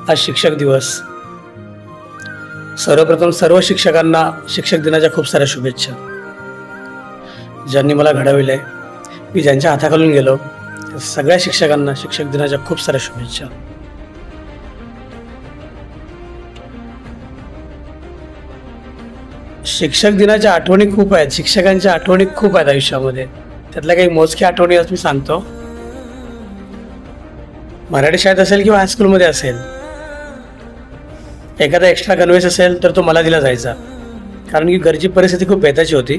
आज शिक्षक दिवस। सर्वप्रथम सर्व शिक्षकांना शिक्षक दिनाच्या खूप साऱ्या शुभेच्छा। ज्यांनी मला घडविले, मी ज्यांच्या हाताखालून गेलो, सगळ्या शिक्षकांना शिक्षक दिनाच्या खूप साऱ्या शुभेच्छा। शिक्षक दिनाच्या आठवणी खूप आहेत, शिक्षकांच्या आठवणी खूप आहेत आयुष्यामध्ये। त्यातल्या काही मोजक्या आठवणी आज मी सांगतो। मराठी शाळेत असेल किंवा हायस्कूलमध्ये असेल, एखादा एक्स्ट्रा गणवेश असेल तर तो मला दिला जायचा, कारण की घरची परिस्थिती खूप बेताची होती।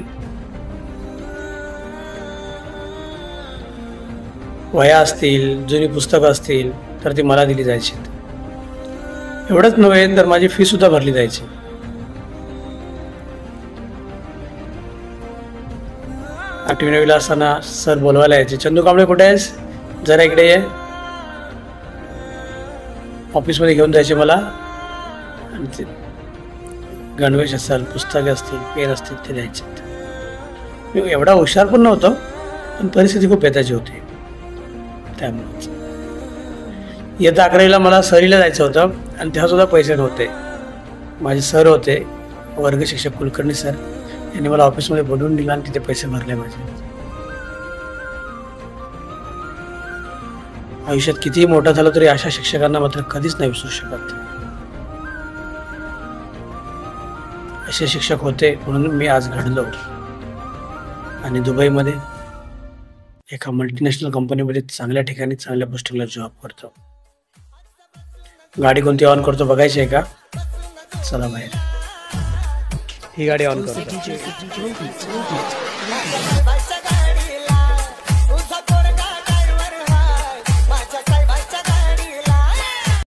वह्या असतील, जुनी पुस्तकं असतील तर ती मला दिली जायची। एवढंच नव्हे तर माझी फी सुद्धा भरली जायची। आठवी नववीला असताना सर बोलवायला यायचे, चंदू कांबळे कुठे आहेस, जरा इकडे ये। ऑफिसमध्ये घेऊन जायचे मला, आणि ते गणवेश असेल, पुस्तके असतील, पेन असतील ते द्यायचे। मी एवढा हुशार पण नव्हतो, पण परिस्थिती खूप बेताची होती। त्यामुळे इयत्ता 11वीला मला सहलीला जायचं होतं, आणि तेव्हासुद्धा पैसे नव्हते। माझे सर होते, वर्ग शिक्षक कुलकर्णी सर, यांनी मला ऑफिसमध्ये बोलवून दिलं आणि तिथे पैसे भरले माझे। आयुष्यात कितीही मोठा झालं तरी अशा शिक्षकांना मात्र कधीच नाही विसरू शकत। असे शिक्षक होते म्हणून मी आज घडलो आणि दुबईमध्ये एका मल्टीनॅशनल कंपनीमध्ये चांगल्या ठिकाणी चांगल्या पोस्टिंगला जॉब करतो। गाडी कोणती ऑन करतो बघायची आहे का? चला बाहेर, ही गाडी ऑन करतो।